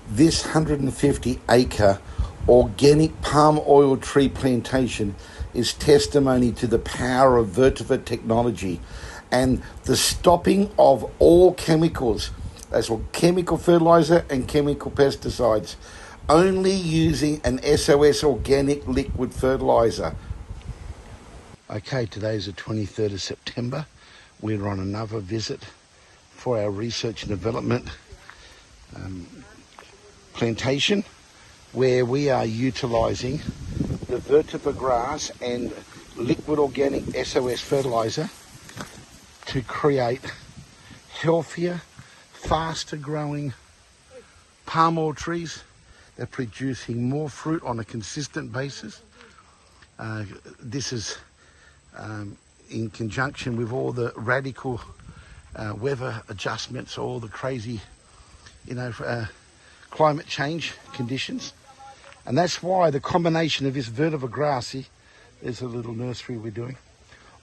This 150-acre organic palm oil tree plantation is testimony to the power of Vetiver technology and the stopping of all chemicals, that's all chemical fertilizer and chemical pesticides, only using an SOS organic liquid fertilizer. Okay, today is the 23rd of September. We're on another visit for our research and development plantation, where we are utilising the Vetiver grass and liquid organic SOS fertiliser to create healthier, faster growing palm oil trees. They're producing more fruit on a consistent basis. This is in conjunction with all the radical weather adjustments, all the crazy, climate change conditions. And that's why the combination of this Vetiver grassy, there's a little nursery we're doing.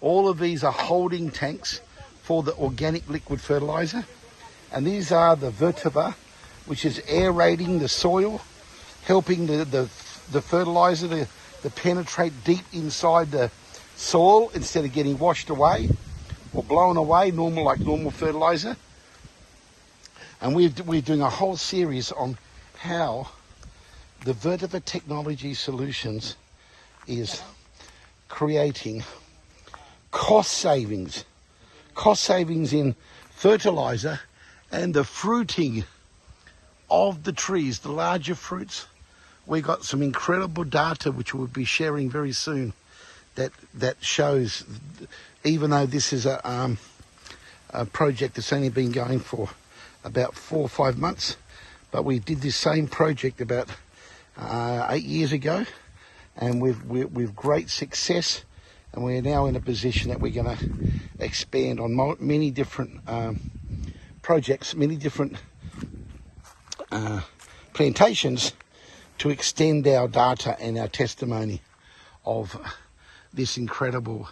All of these are holding tanks for the organic liquid fertilizer. And these are the Vetiver, which is aerating the soil, helping the fertilizer to penetrate deep inside the soil instead of getting washed away or blown away, like normal fertilizer. And we're doing a whole series on how the Vetiver Technology Solutions is creating cost savings in fertilizer and the fruiting of the trees, the larger fruits. We got some incredible data which we'll be sharing very soon that shows, even though this is a project that's only been going for about 4 or 5 months, but we did this same project about 8 years ago, and with great success, and we're now in a position that we're going to expand on many different projects, many different plantations, to extend our data and our testimony of this incredible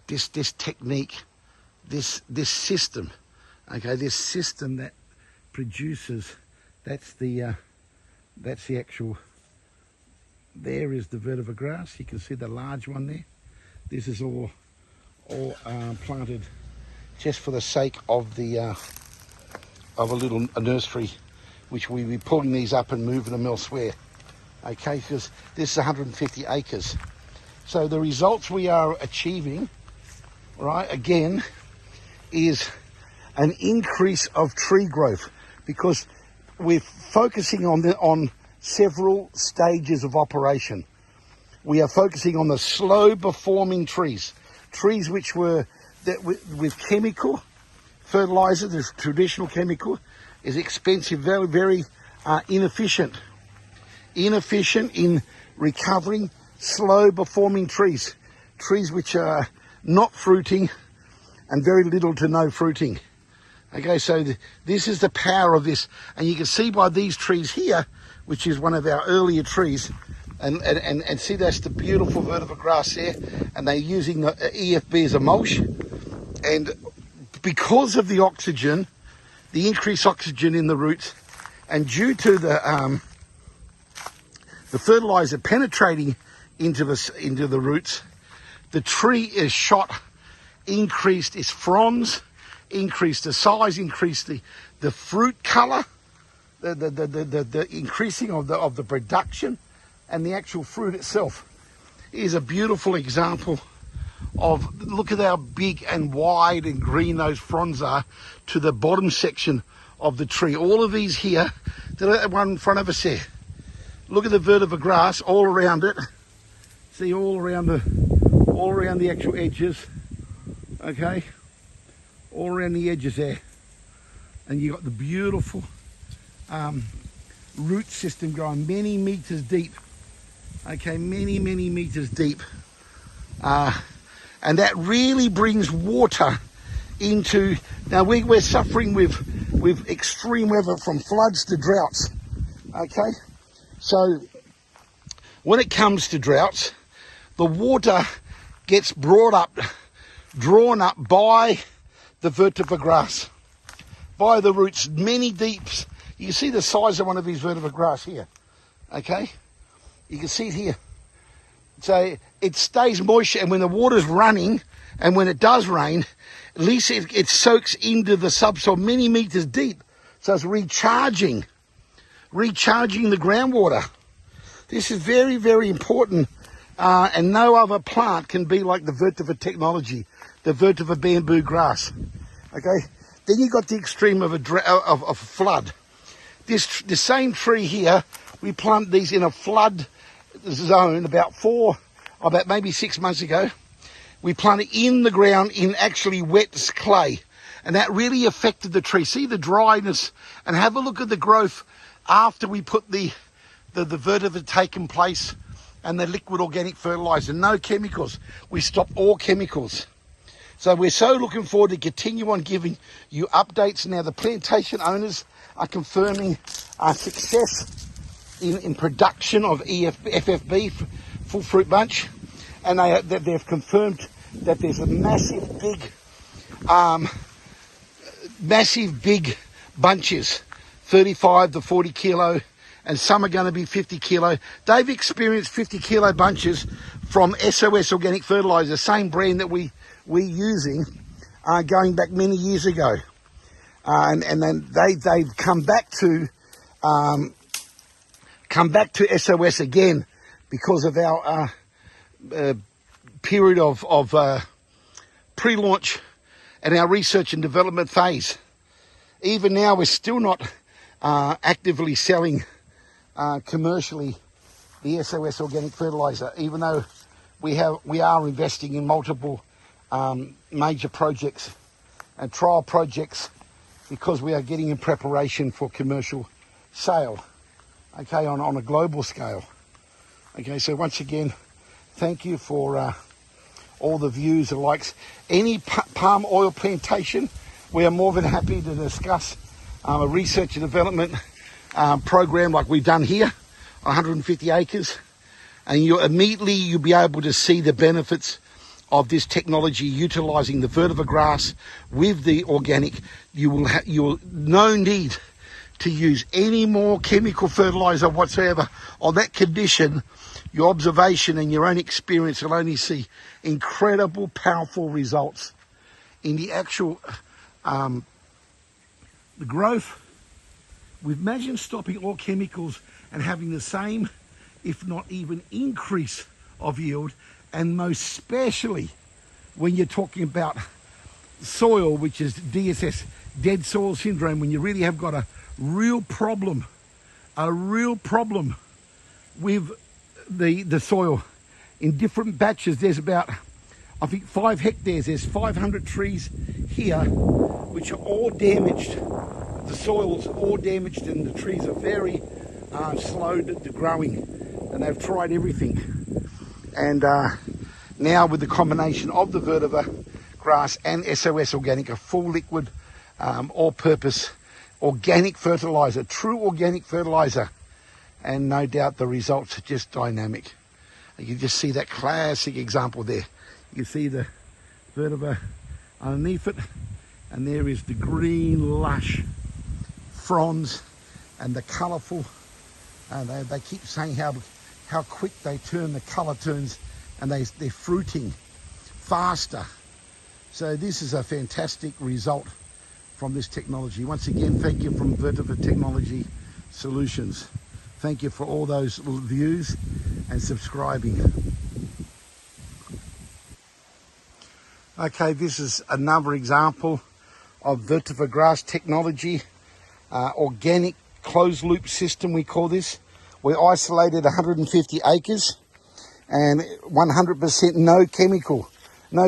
this technique, this system. Okay, this system that produces, that's the actual, there is the Vetiver grass. You can see the large one there. This is all planted just for the sake of the of a little nursery, which we'll be pulling these up and moving them elsewhere. Okay, because this is 150 acres. So the results we are achieving, right, again, is an increase of tree growth, because we're focusing on several stages of operation. We are focusing on the slow performing trees which were with chemical fertilizer. This traditional chemical is expensive, very, very inefficient in recovering slow performing trees which are not fruiting and very little to no fruiting. Okay, so this is the power of this, and you can see by these trees here, which is one of our earlier trees, and see, that's the beautiful Vetiver grass there, and they're using the EFB as a mulch. And because of the oxygen, the increased oxygen in the roots, and due to the fertilizer penetrating into the roots, the tree is increased its fronds, increased the size, increased the fruit color, the increasing of the production, and the actual fruit itself is a beautiful example of, look at how big and wide and green those fronds are to the bottom section of the tree. All of these here, the one in front of us here, look at the Vetiver grass all around it. See, all around the actual edges, okay, all around the edges there, and you got the beautiful root system growing many meters deep. Okay, many meters deep, and that really brings water into. Now we're suffering with extreme weather, from floods to droughts. Okay, so when it comes to droughts, the water gets drawn up by the Vetiver grass, by the roots, many You can see the size of one of these vetiver grass here. Okay? You can see it here. So it stays moisture, and when the water's running, and when it does rain, at least it soaks into the subsoil many meters deep. So it's recharging the groundwater. This is very, very important, and no other plant can be like the vetiver technology, the vetiver bamboo grass. Okay, then you got the extreme of a flood. This same tree here, we planted these in a flood zone about maybe 6 months ago. We planted in the ground in actually wet clay, and that really affected the tree. See the dryness, and have a look at the growth after we put the vetiver taken place and the liquid organic fertilizer. No chemicals. We stopped all chemicals. So we're so looking forward to continue on giving you updates. Now the plantation owners are confirming our success in production of FFB, full fruit bunch, and they've confirmed that there's a massive big bunches, 35 to 40 kilo, and some are going to be 50 kilo. They've experienced 50 kilo bunches from SOS Organic Fertilizer, same brand that we're using going back many years ago. And then they've come back to SOS again because of our period of pre-launch and our research and development phase. Even now, we're still not actively selling commercially the SOS Organic Fertilizer, even though we are investing in multiple major projects and trial projects, because we are getting in preparation for commercial sale, okay, on a global scale. Okay, so once again, thank you for all the views and likes. Any palm oil plantation, we are more than happy to discuss a research and development program like we've done here, 150 acres, and you'll be able to see the benefits of this technology, utilizing the vetiver grass with the organic. You will no need to use any more chemical fertilizer whatsoever. On that condition, your observation and your own experience will only see incredible, powerful results in the actual the growth. Imagine stopping all chemicals and having the same, if not even increase of yield, and most especially when you're talking about soil, which is DSS, dead soil syndrome, when you really have got a real problem with the soil. In different batches, there's about, I think, 5 hectares. There's 500 trees here, which are all damaged. The soil's all damaged, and the trees are very slow to growing, and they've tried everything. And now with the combination of the vetiver grass and SOS Organic, a full liquid, all-purpose organic fertilizer, true organic fertilizer, and no doubt the results are just dynamic. You just see that classic example there. You see the vetiver underneath it, and there is the green lush fronds and the colourful. They keep saying how quick they turn, the colour turns, and they're fruiting faster. So this is a fantastic result from this technology. Once again, thank you from Vetiver Technology Solutions. Thank you for all those views and subscribing. Okay, this is another example of vetiver grass technology, organic closed loop system we call this. We isolated 150 acres and 100% no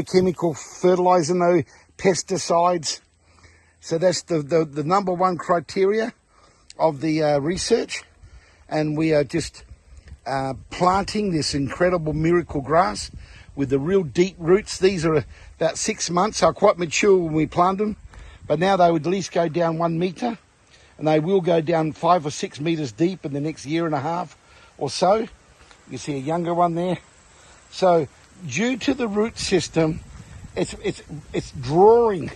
chemical fertilizer, no pesticides. So that's the number one criteria of the research. And we are just planting this incredible miracle grass with the real deep roots. These are about 6 months, so quite mature when we plant them. But now they would at least go down 1 metre, and they will go down 5 or 6 metres deep in the next year and a half or so. You see a younger one there. So due to the root system, it's drawing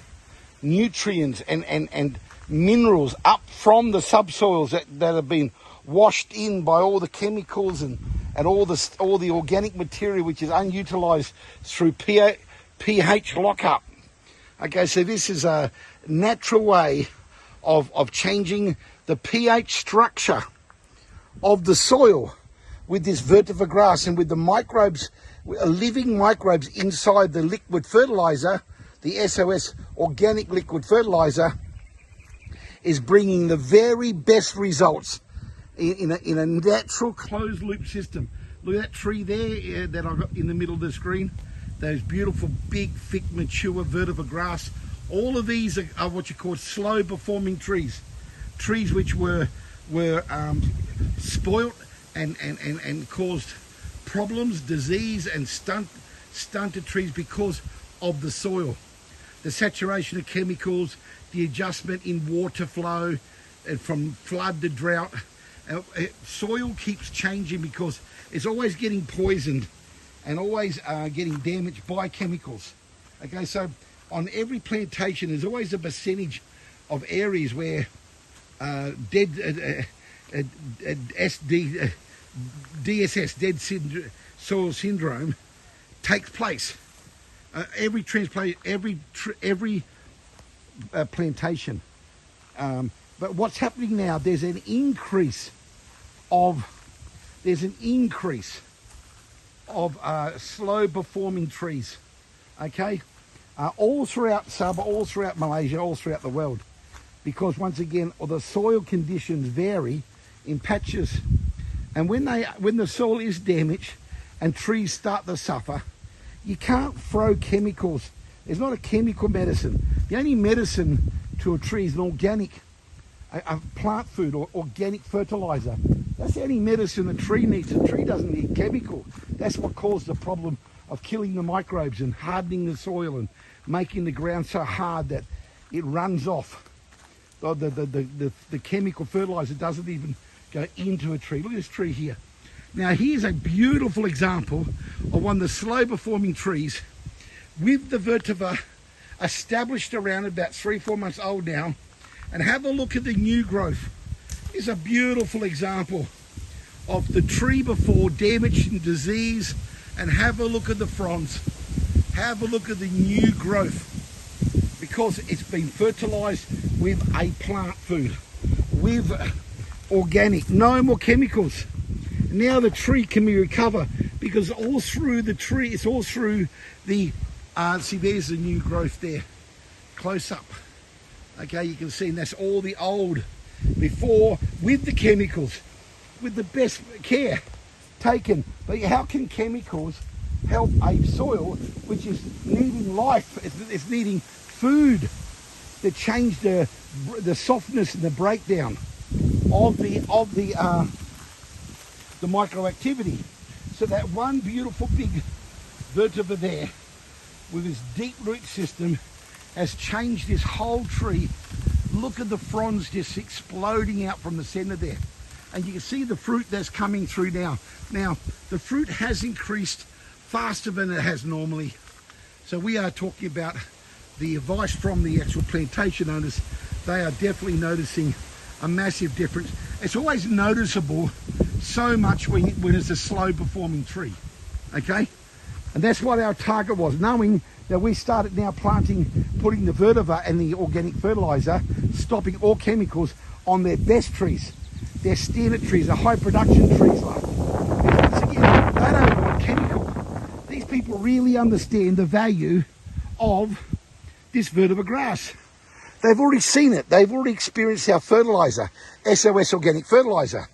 nutrients and minerals up from the subsoils that have been washed in by all the chemicals and all the organic material which is unutilized through pH lockup. Okay, so this is a natural way of changing the pH structure of the soil with this vetiver grass, and with the microbes, living microbes inside the liquid fertilizer. The SOS organic liquid fertilizer is bringing the very best results in a natural closed loop system. Look at that tree there that I've got in the middle of the screen. Those beautiful, big, thick, mature vetiver grass. All of these are what you call slow performing trees. Trees which were spoilt and caused problems, disease, and stunted trees because of the soil. The saturation of chemicals, the adjustment in water flow, and from flood to drought. Soil keeps changing because it's always getting poisoned and always getting damaged by chemicals. Okay, so on every plantation there's always a percentage of areas where DSS, dead soil syndrome, takes place. Every plantation. But what's happening now? There's an increase of slow performing trees. Okay, all throughout Sabah, all throughout Malaysia, all throughout the world, because once again, the soil conditions vary in patches, and when the soil is damaged and trees start to suffer, you can't throw chemicals. There's not a chemical medicine. The only medicine to a tree is an organic, a plant food or organic fertilizer. That's the only medicine a tree needs. A tree doesn't need chemical. That's what caused the problem of killing the microbes and hardening the soil and making the ground so hard that it runs off. The chemical fertilizer doesn't even go into a tree. Look at this tree here. Now here's a beautiful example of one of the slow performing trees with the vetiver established around about 3-4 months old now, and have a look at the new growth. It's a beautiful example of the tree before damaged and disease, and have a look at the fronds. Have a look at the new growth, because it's been fertilized with a plant food, with organic, no more chemicals. Now the tree can be recovered because all through the tree, it's all through the, see there's the new growth there, close up. Okay, you can see, and that's all the old before with the chemicals, with the best care taken. But how can chemicals help a soil which is needing life, it's needing food to change the softness and the breakdown of the microactivity? So that one beautiful big vetiver there with its deep root system has changed this whole tree. Look at the fronds just exploding out from the center there, and you can see the fruit that's coming through now. Now the fruit has increased faster than it has normally, so we are talking about the advice from the actual plantation owners. They are definitely noticing a massive difference. It's always noticeable so much when it's a slow performing tree. Okay, and that's what our target was, knowing that we started now putting the vetiver and the organic fertilizer, stopping all chemicals on their best trees, their standard trees, the high production trees. Like, once again, they don't want chemical. These people really understand the value of this vetiver grass. They've already seen it. They've already experienced our fertilizer, SOS organic fertilizer.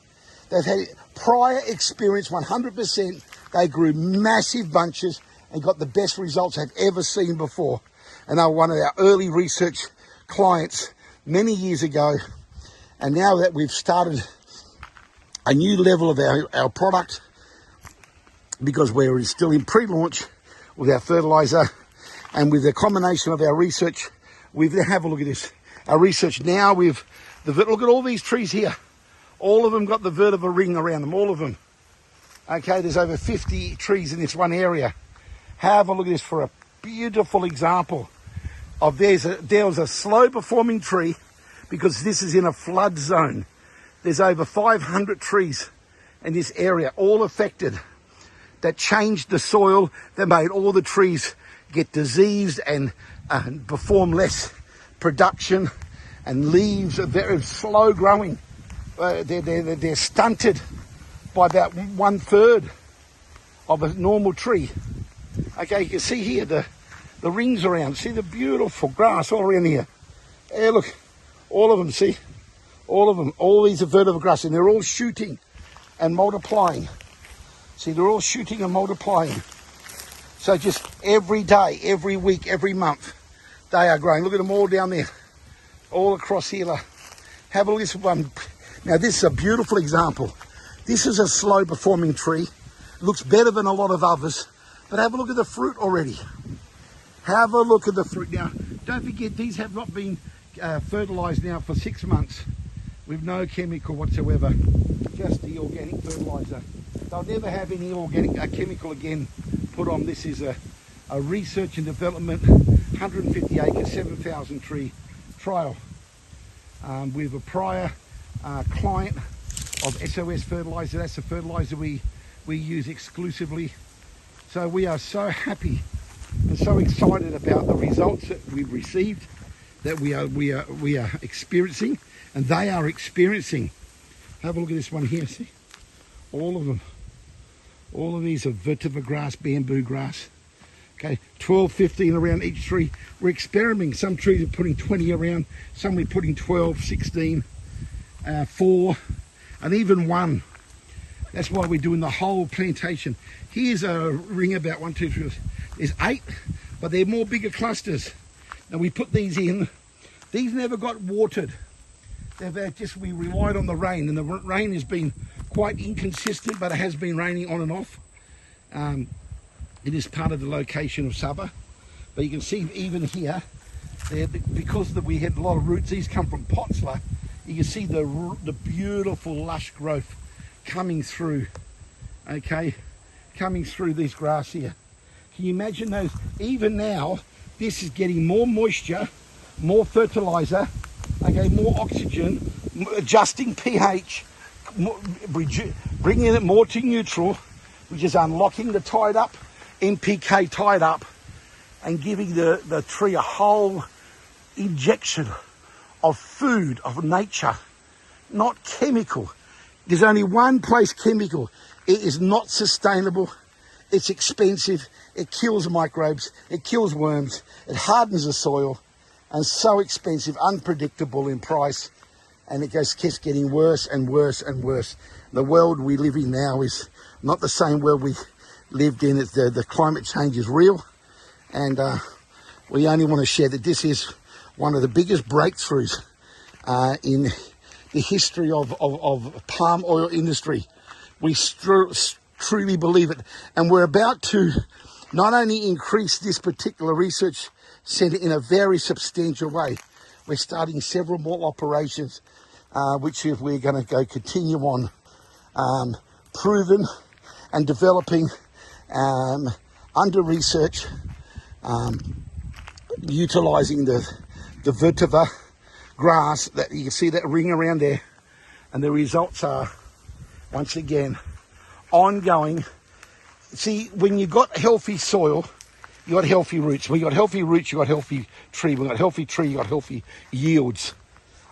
They've had prior experience, 100%. They grew massive bunches and got the best results I've ever seen before. And they were one of our early research clients many years ago. And now that we've started a new level of our product, because we're still in pre-launch with our fertilizer and with the combination of our research, have a look at this. Our research now with look at all these trees here. All of them got the vetiver ring around them, all of them. Okay, there's over 50 trees in this one area. Have a look at this for a beautiful example of there was a slow performing tree, because this is in a flood zone. There's over 500 trees in this area, all affected, that changed the soil, that made all the trees get diseased and perform less production, and leaves are very slow growing. They're stunted by about 1/3 of a normal tree. Okay, you can see here the rings around. See the beautiful grass all around here. Hey, look, all of them, see? All of them. All these are vetiver grass, and they're all shooting and multiplying. See, they're all shooting and multiplying. So just every day, every week, every month, they are growing. Look at them all down there, all across here. Have a look at this one. Now, this is a beautiful example. This is a slow-performing tree. Looks better than a lot of others. But have a look at the fruit already. Have a look at the fruit. Now, don't forget, these have not been fertilised now for 6 months with no chemical whatsoever, just the organic fertiliser. They'll never have any organic chemical again put on. This is a research and development, 150 acre, 7,000 tree trial with a prior client of SOS fertiliser. That's the fertiliser we use exclusively. So we are so happy and so excited about the results that we've received, that we are experiencing, and they are experiencing. Have a look at this one here. See, all of them. All of these are vetiver grass, bamboo grass. Okay, 12, 15 around each tree. We're experimenting. Some trees are putting 20 around, some we're putting 12, 16, 4, and even 1. That's why we're doing the whole plantation. Here's a ring about 1, 2, 3. There's 8, but they're more bigger clusters. Now we put these in. These never got watered. We relied on the rain, and the rain has been quite inconsistent, but it has been raining on and off. It is part of the location of Sabah, but you can see even here, because we had a lot of roots. These come from Potsler. You can see the beautiful lush growth coming through. Okay, coming through this grass here. Can you imagine those? Even now, this is getting more moisture, more fertilizer, okay, more oxygen, adjusting pH, bringing it more to neutral, which is unlocking the tied up, NPK tied up, and giving the tree a whole injection of food, of nature, not chemical. There's only one place chemical. It is not sustainable. It's expensive. It kills microbes. It kills worms. It hardens the soil, and so expensive, unpredictable in price, and it keeps getting worse and worse and worse. The world we live in now is not the same world we lived in. The climate change is real, and we only want to share that this is one of the biggest breakthroughs in the history of palm oil industry. We truly believe it, and we're about to not only increase this particular research centre in a very substantial way. We're starting several more operations, which we're going to continue on, proven and developing under research, utilising the vetiver grass. That you can see that ring around there, and the results are, once again, ongoing. See, when you've got healthy soil, you got healthy roots. When you got healthy roots, you got healthy tree. When you got healthy tree, you got healthy yields.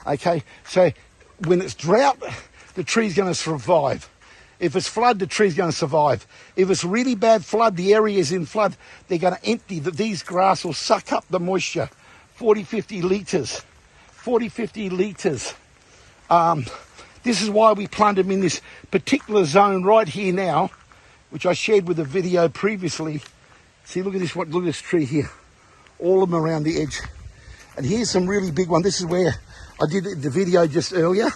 Okay, so when it's drought, the tree's going to survive. If it's flood, the tree's going to survive. If it's really bad flood, the area is in flood, they're going to empty. These grass will suck up the moisture. 40, 50 litres. 40, 50 litres. This is why we planted them in this particular zone right here now, which I shared with a video previously. See, look at this. Look at this tree here. All of them around the edge. And here's some really big one. This is where I did the video just earlier.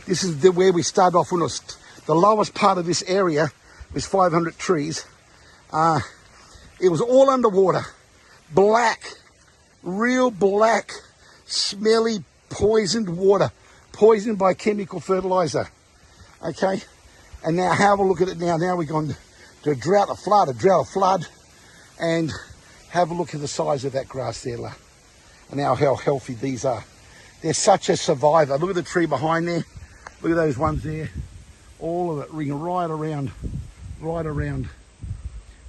This is where we started off when it was the lowest part of this area was 500 trees. It was all underwater. Black, real black, smelly, poisoned water. Poisoned by chemical fertilizer. Okay? And now have a look at it now. Now we've gone to a drought, a flood, and have a look at the size of that grass there, and how healthy these are. They're such a survivor. Look at the tree behind there. Look at those ones there. All of it ring right around, right around.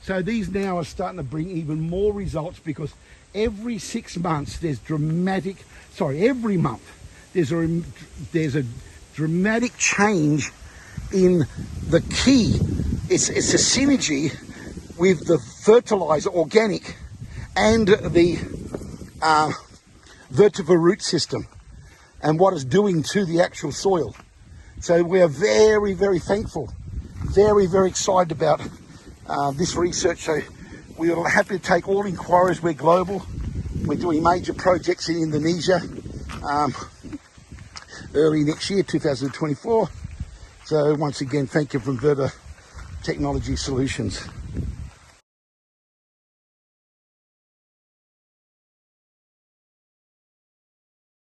So these now are starting to bring even more results, because every 6 months there's every month there's a dramatic change in the key. It's a synergy with the fertilizer, organic, and the Vetiver root system, and what it's doing to the actual soil. So we are very, very thankful, very, very excited about this research. So we are happy to take all inquiries. We're global. We're doing major projects in Indonesia early next year, 2024. So once again, thank you from Vetiver Technology Solutions.